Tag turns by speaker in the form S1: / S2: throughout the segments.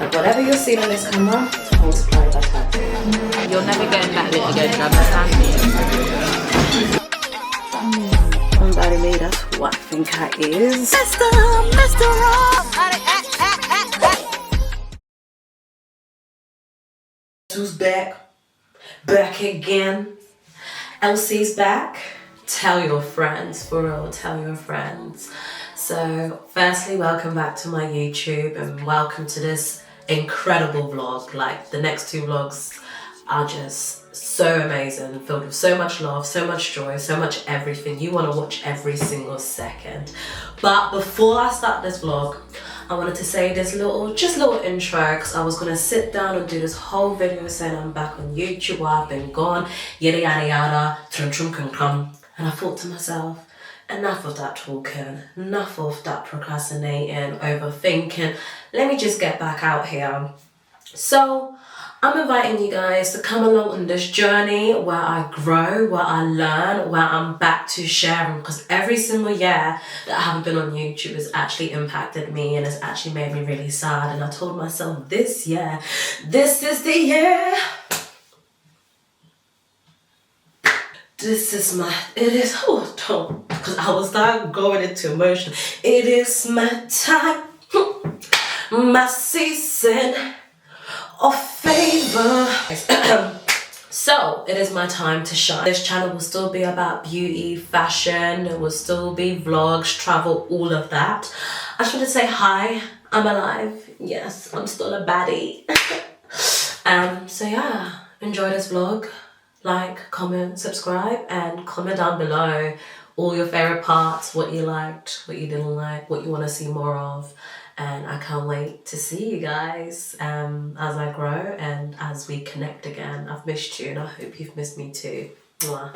S1: But whatever you're seeing on this camera, multiplied by 10.
S2: You're never getting that lit again, do you understand me?
S1: Somebody made us who I think I is. Mr. Who's back? Back again. Elsie's back. Tell your friends, for real, tell your friends. So, firstly, welcome back to my YouTube and welcome to this incredible vlog. Like, the next two vlogs are just so amazing, filled with so much love, so much joy, so much everything. You want to watch every single second. But before I start this vlog, I wanted to say this little intro because I was going to sit down and do this whole video saying I'm back on YouTube, where I've been gone, yada yada yada, trum trum cum cum. And I thought to myself, enough of that talking, enough of that procrastinating, overthinking. Let me just get back out here. So I'm inviting you guys to come along on this journey where I grow, where I learn, where I'm back to sharing, because every single year that I haven't been on YouTube has actually impacted me and has actually made me really sad. And I told myself this year, this is the year. This is my, it is, oh, don't, because I was like going into emotion. It is my time, my season of favor. So it is my time to shine. This channel will still be about beauty, fashion, it will still be vlogs, travel, all of that. I just want to say hi, I'm alive. Yes, I'm still a baddie. So yeah, enjoy this vlog. Like, comment, subscribe, and comment down below all your favorite parts, what you liked, what you didn't like, what you want to see more of. And I can't wait to see you guys as I grow and as we connect again. I've missed you and I hope you've missed me too. Mwah.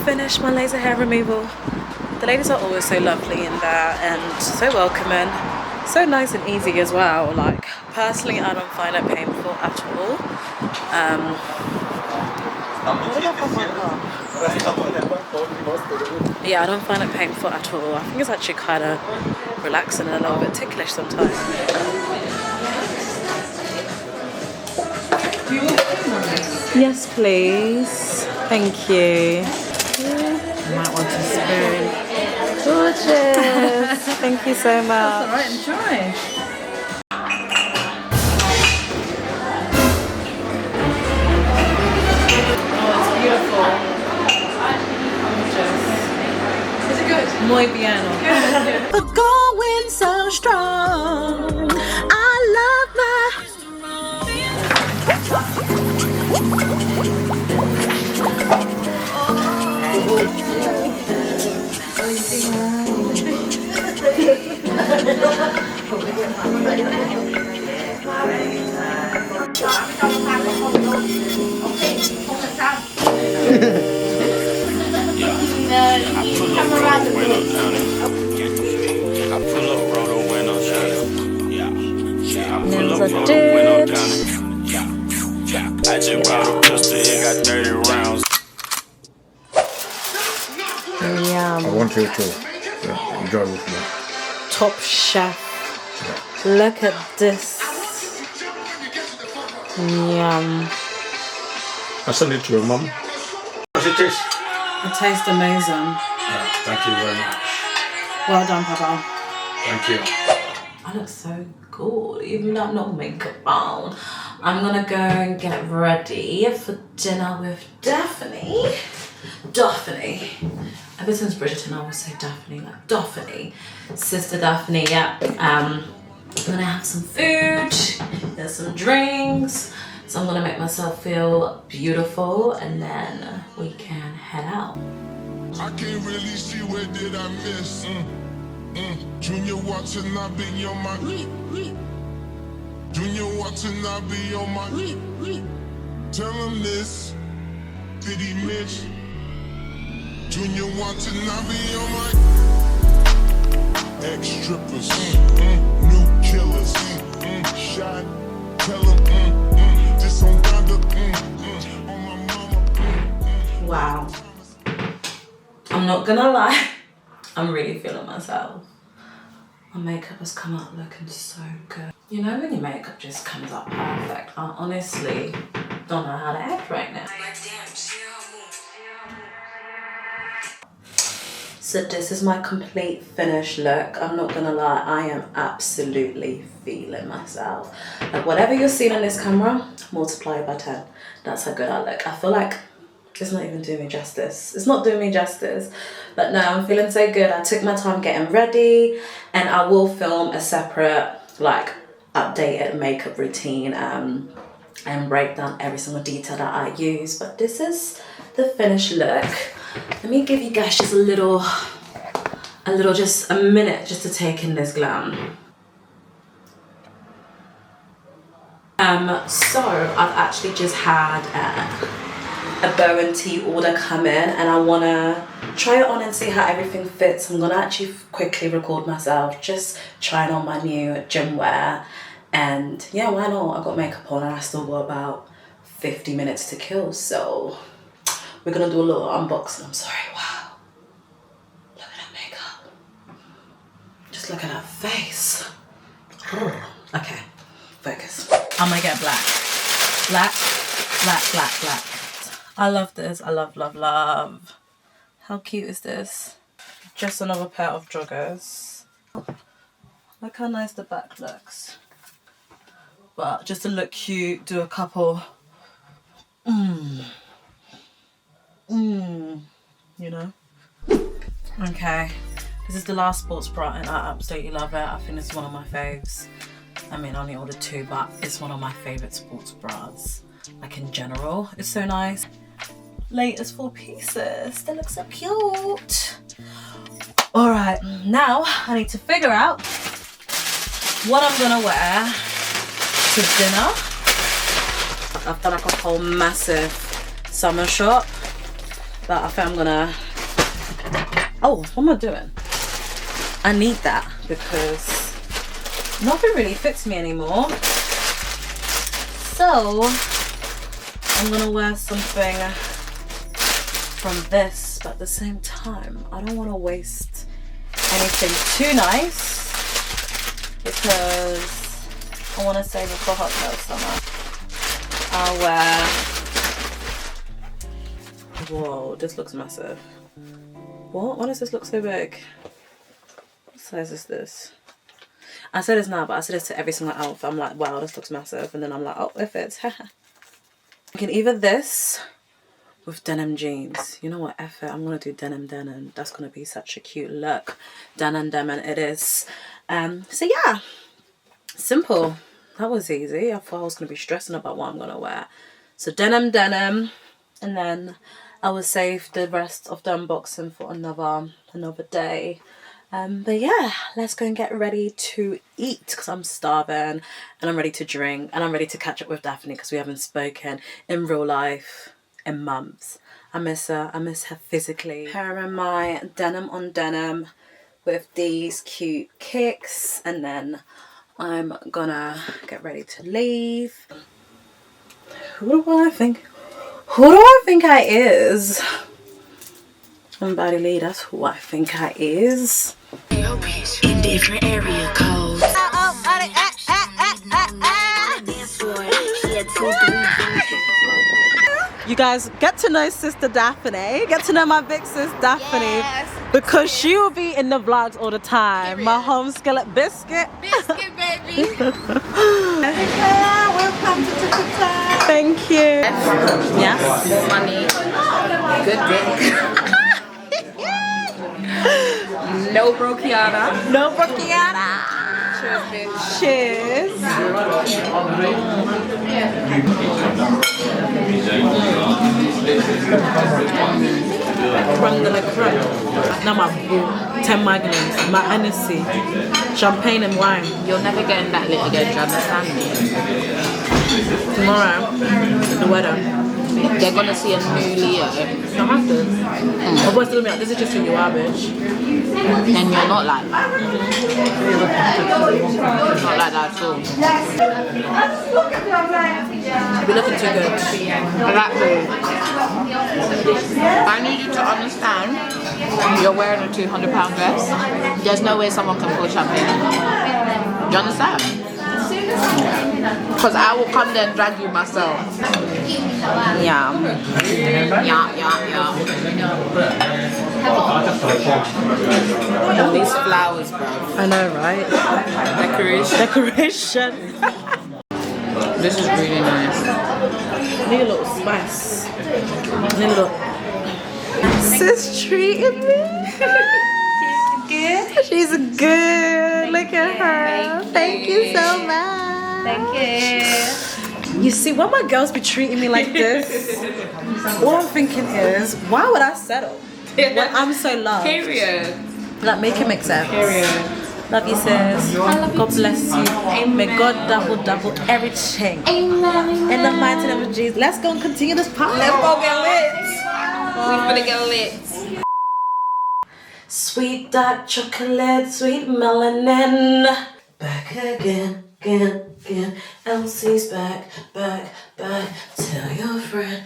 S1: Finished my laser hair removal. The ladies are always so lovely in there and so welcoming, so nice and easy as well. Like, personally, I don't find it painful at all. Yeah, I don't find it painful at all. I think it's actually kind of relaxing and a little bit ticklish sometimes. Yes, please. Thank you.
S2: You might want to spoon.
S1: Gorgeous. Thank you so much.
S2: That's alright, enjoy. Oh, it's beautiful. Gorgeous. Is it good? Muy bien.
S1: But going so strong. I love my.
S3: I just bought a pistol, it got 30 rounds.
S1: Yum.
S4: I want you to enjoy with me.
S1: Top chef. Look at this. Yum.
S4: I send it to your mom. How's it taste?
S2: It tastes amazing.
S4: Yeah, thank you very much.
S2: Well done, Papa.
S4: Thank you.
S1: I look so good, even though I'm not makeup on. I'm gonna go and get ready for dinner with Daphne. ever since Bridgerton, I would say Daphne, like Daphne, Sister Daphne, yeah. I'm gonna have some food, there's some drinks, so I'm gonna make myself feel beautiful and then we can head out.
S3: I can't really see where did I miss. Junior watching, I be on my. Junior watching, I be on my. Tell him this. Did he miss? Junior watching, I be on my. Ex-strippers, new killers, shot. Tell him, this on Donda, on my mama.
S1: Wow. I'm not gonna lie, I'm really feeling myself. My makeup has come out looking so good. You know when your makeup just comes out perfect? I honestly don't know how to act right now. So this is my complete finished look. I'm not gonna lie, I am absolutely feeling myself. Like whatever you're seeing on this camera, multiply it by 10. That's how good I look. I feel like it's not even doing me justice. It's not doing me justice. But no, I'm feeling so good. I took my time getting ready and I will film a separate like updated makeup routine and break down every single detail that I use. But this is the finished look. Let me give you guys just just a minute just to take in this glam. So I've actually just had a bow and tea order come in and I want to try it on and see how everything fits. I'm going to actually quickly record myself just trying on my new gym wear, and yeah, why not? I've got makeup on and I still got about 50 minutes to kill, so we're going to do a little unboxing. I'm sorry, wow, look at that makeup, just look at that face. Okay, focus.
S2: I'm gonna get black. Black, black, black, black. I love this. I love, love, love. How cute is this? Just another pair of joggers. Look how nice the back looks. But just to look cute, do a couple. You know? Okay. This is the last sports bra and I absolutely love it. I think it's one of my faves. I mean, I only ordered 2, but it's one of my favorite sports bras. Like in general, it's so nice. Latest 4 pieces. They look so cute. All right, now I need to figure out what I'm gonna wear to dinner. I've done like a whole massive summer shop, but I think I'm gonna. Oh, what am I doing? I need that because nothing really fits me anymore. So I'm gonna wear something from this, but at the same time, I don't want to waste anything too nice because I want to save it for hot girl summer. I'll wear. Whoa, this looks massive. What? Why does this look so big? What size is this? I say this now, but I say this to every single outfit. I'm like, wow, this looks massive. And then I'm like, oh, it fits. You can either this with denim jeans. You know what, F it. I'm going to do denim. That's going to be such a cute look. Denim it is. So yeah, simple. That was easy. I thought I was going to be stressing about what I'm going to wear. So denim. And then I will save the rest of the unboxing for another day. But yeah, let's go and get ready to eat because I'm starving and I'm ready to drink and I'm ready to catch up with Daphne because we haven't spoken in real life in months. I miss her physically. Pairing my denim on denim with these cute kicks and then I'm gonna get ready to leave. Who do I think I is? Somebody Lee, that's who I think I is.
S5: In different area codes.
S2: You guys get to know Sister Daphne. Get to know my big sis Daphne. Yes, because she will be in the vlogs all the time. Period. My home skillet biscuit.
S5: Biscuit, baby.
S2: Welcome to TikTok. Thank you.
S5: Yes. More money. Good dick.
S6: No brocchiata.
S2: No brocchiata.
S6: Cheers, bitch.
S2: Cheers. Creme de la creme. Now my boo. 10 magnums. My Hennessy. Champagne and wine.
S6: You're never getting that lit again, do you understand me?
S2: Tomorrow. The weather.
S6: They're gonna see a new Leo.
S2: No have to. My boy's telling me like, this is just who you are, bitch.
S6: And you're not like that. Not like that at all.
S2: You're looking too good.
S6: Exactly. I need you to understand, you're wearing a £200 dress. There's no way someone can pour champagne on you. Do you understand? Because I will come there and drag you myself.
S2: Yeah.
S6: All these flowers, bro.
S2: I know, right? Decoration.
S6: This is really nice.
S2: Need a little spice. Need a little. Sis treating me.
S6: Good.
S2: She's good. Look at her. Thank you so much.
S6: Thank you.
S2: You see, when my girls be treating me like this, all I'm thinking is, why would I settle? When I'm so loved.
S6: Period.
S2: Like, make it make sense.
S6: Period.
S2: Love you, sis. God bless you. May God double everything.
S6: Amen.
S2: In the mighty name of Jesus. Let's go and continue this party.
S6: Let's go get lit. We're gonna get lit.
S1: Sweet dark chocolate, sweet melanin. Back again. Elsie's back. Tell your friend.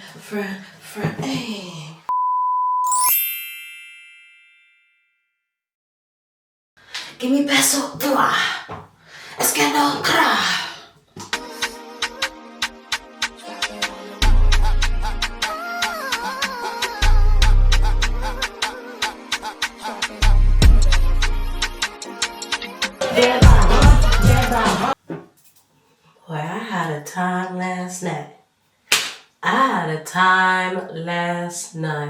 S1: Hey. Give me beso, es que no cra. Boy, I had a time last night.